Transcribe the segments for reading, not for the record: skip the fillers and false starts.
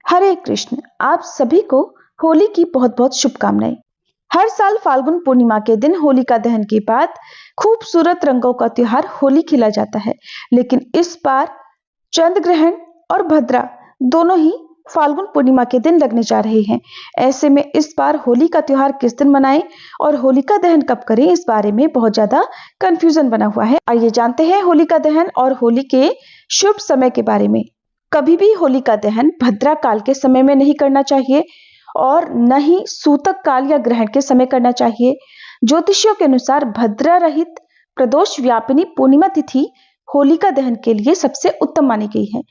हरे कृष्ण। आप सभी को होली की बहुत बहुत शुभकामनाएं। हर साल फाल्गुन पूर्णिमा के दिन होलिका दहन के बाद खूबसूरत रंगों का त्योहार होली खेला जाता है, लेकिन इस बार चंद्र ग्रहण और भद्रा दोनों ही फाल्गुन पूर्णिमा के दिन लगने जा रहे हैं। ऐसे में इस बार होली का त्योहार किस दिन मनाएं और होलिका दहन कब करें, इस बारे में बहुत ज्यादा कंफ्यूजन बना हुआ है। आइए जानते हैं होलिका दहन और होली के शुभ समय के बारे में। कभी भी होलिका दहन भद्रा काल के समय में नहीं करना चाहिए और न ही सूतक काल या ग्रहण के समय करना चाहिए। ज्योतिषियों के अनुसार भद्रा रहित प्रदोष व्यापिनी पूर्णिमा तिथि होलिका दहन के लिए सबसे उत्तम मानी गई है।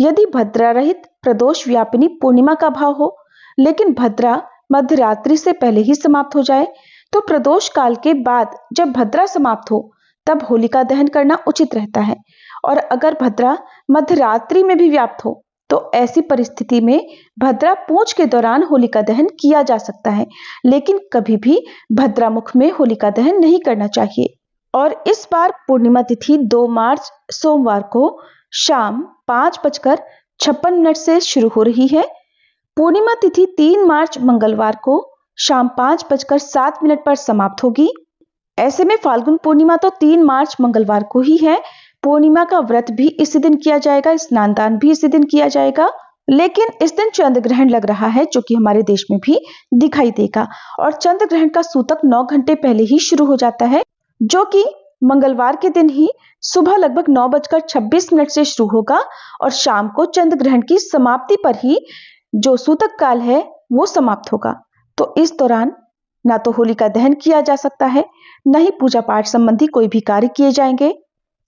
यदि भद्रा रहित प्रदोष व्यापिनी पूर्णिमा का भाव हो लेकिन भद्रा मध्यरात्रि से पहले ही समाप्त हो जाए तो प्रदोष काल के बाद जब भद्रा समाप्त हो तब होलिका दहन करना उचित रहता है। और अगर भद्रा मध्यरात्रि में भी व्याप्त हो तो ऐसी परिस्थिति में भद्रा पूंछ के दौरान होलिका दहन किया जा सकता है, लेकिन कभी भी भद्रा मुख में होलिका दहन नहीं करना चाहिए। और इस बार पूर्णिमा तिथि 2 मार्च सोमवार को शाम 5:56 से शुरू हो रही है। पूर्णिमा तिथि 3 मार्च मंगलवार को शाम 5:07 पर समाप्त होगी। ऐसे में फाल्गुन पूर्णिमा तो 3 मार्च मंगलवार को ही है। पूर्णिमा का व्रत भी इसी दिन किया जाएगा, स्नान दान भी इसी दिन किया जाएगा, लेकिन इस दिन चंद्र ग्रहण लग रहा है जो कि हमारे देश में भी दिखाई देगा। और चंद्र ग्रहण का सूतक 9 घंटे पहले ही शुरू हो जाता है, जो कि मंगलवार के दिन ही सुबह लगभग 9:26 से शुरू होगा और शाम को चंद्र ग्रहण की समाप्ति पर ही जो सूतक काल है वो समाप्त होगा। तो इस दौरान ना तो होलिका दहन किया जा सकता है, न ही पूजा पाठ संबंधी कोई भी कार्य किए जाएंगे।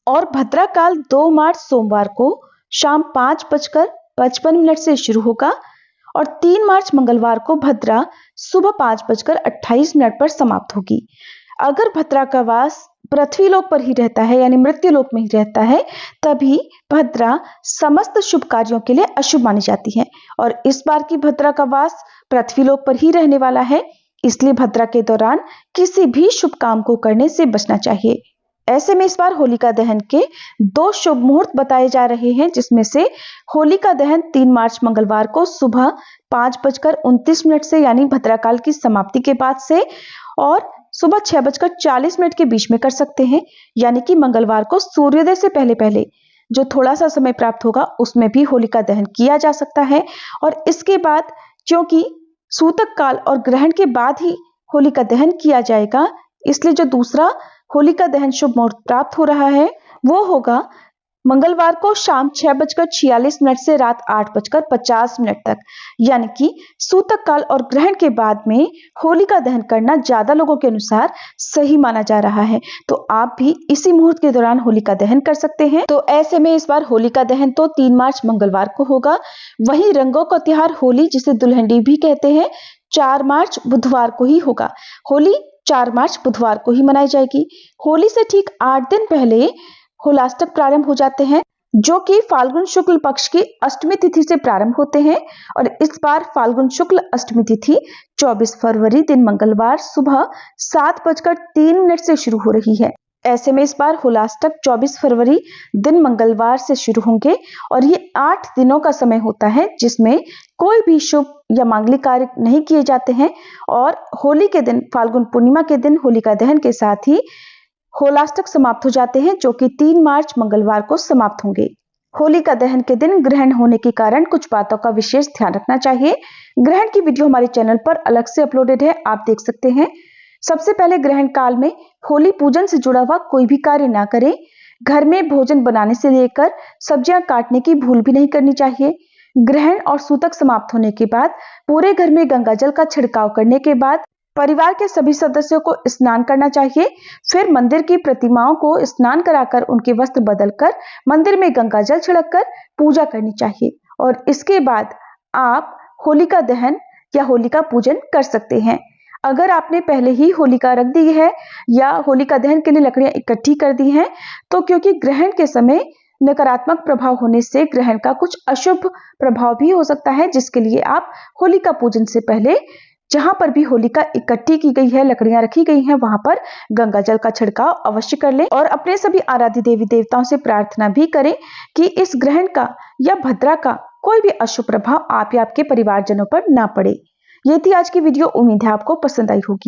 और भद्रा काल 2 मार्च सोमवार को शाम 5:55 से शुरू होगा और 3 मार्च मंगलवार को भद्रा सुबह 5:28 पर समाप्त होगी। अगर भद्रा का वास पृथ्वी लोक पर ही रहता है यानी मृत्यु लोक में ही रहता है तभी भद्रा समस्त शुभ कार्यों के लिए अशुभ मानी जाती है। और इस बार की भद्रा का वास पृथ्वी लोक पर ही रहने वाला है, इसलिए भद्रा के दौरान किसी भी शुभ काम को करने से बचना चाहिए। ऐसे में इस बार होलिका दहन के 2 शुभ मुहूर्त बताए जा रहे हैं, जिसमें से होलिका दहन 3 मार्च मंगलवार को सुबह 5:29 से यानी भद्रा काल की समाप्ति के बाद से और सुबह 6:40 के बीच में कर सकते हैं, यानी कि मंगलवार को सूर्योदय से पहले पहले जो थोड़ा सा समय प्राप्त होगा उसमें भी होलिका दहन किया जा सकता है। और इसके बाद क्योंकि सूतक काल और ग्रहण के बाद ही होलिका दहन किया जाएगा, इसलिए जो दूसरा होलिका दहन शुभ मुहूर्त प्राप्त हो रहा है वो होगा मंगलवार को शाम 6:46 से रात 8:50 तक, यानी कि सूतक काल और ग्रहण के बाद में होलिका दहन करना ज्यादा लोगों के अनुसार सही माना जा रहा है। तो आप भी इसी मुहूर्त के दौरान होलिका दहन कर सकते हैं। तो ऐसे में इस बार होलिका दहन तो 3 मार्च मंगलवार को होगा। वहीं रंगों का त्योहार होली, जिसे दुल्हनडी भी कहते हैं, 4 मार्च बुधवार को ही होगा। होली 4 मार्च बुधवार को ही मनाई जाएगी। होली से ठीक 8 दिन पहले होलाष्टक प्रारंभ हो जाते हैं, जो कि फाल्गुन शुक्ल पक्ष की अष्टमी तिथि से प्रारंभ होते हैं। और इस बार फाल्गुन शुक्ल अष्टमी तिथि 24 फरवरी दिन मंगलवार सुबह 7:03 से शुरू हो रही है। ऐसे में इस बार होलाष्टक 24 फरवरी दिन मंगलवार से शुरू होंगे और ये 8 दिनों का समय होता है, जिसमें कोई भी शुभ या मांगलिक कार्य नहीं किए जाते हैं। और होली के दिन, फाल्गुन पूर्णिमा के दिन होलिका दहन के साथ ही होलाष्टक समाप्त हो जाते हैं, जो कि 3 मार्च मंगलवार को समाप्त होंगे। होलिका दहन के दिन ग्रहण होने के कारण कुछ बातों का विशेष ध्यान रखना चाहिए। ग्रहण की वीडियो हमारे चैनल पर अलग से अपलोडेड है, आप देख सकते हैं। सबसे पहले ग्रहण काल में होली पूजन से जुड़ा हुआ कोई भी कार्य ना करें। घर में भोजन बनाने से लेकर सब्जियां काटने की भूल भी नहीं करनी चाहिए। ग्रहण और सूतक समाप्त होने के बाद पूरे घर में गंगा जल का छिड़काव करने के बाद परिवार के सभी सदस्यों को स्नान करना चाहिए। फिर मंदिर की प्रतिमाओं को स्नान कराकर उनके वस्त्र बदलकर मंदिर में गंगा जल छिड़ककर पूजा करनी चाहिए। और इसके बाद आप होलिका दहन या होलिका पूजन कर सकते हैं। अगर आपने पहले ही होलिका रख दी है या होलिका दहन के लिए लकड़ियां इकट्ठी कर दी हैं, तो क्योंकि ग्रहण के समय नकारात्मक प्रभाव होने से ग्रहण का कुछ अशुभ प्रभाव भी हो सकता है, जिसके लिए आप होलिका पूजन से पहले जहां पर भी होलिका इकट्ठी की गई है, लकड़ियां रखी गई हैं, वहां पर गंगा जल का छिड़काव अवश्य कर लें। और अपने सभी आराध्य देवी देवताओं से प्रार्थना भी करें कि इस ग्रहण का या भद्रा का कोई भी अशुभ प्रभाव आप या आपके परिवारजनों पर ना पड़े। ये थी आज की वीडियो। उम्मीद है आपको पसंद आई होगी।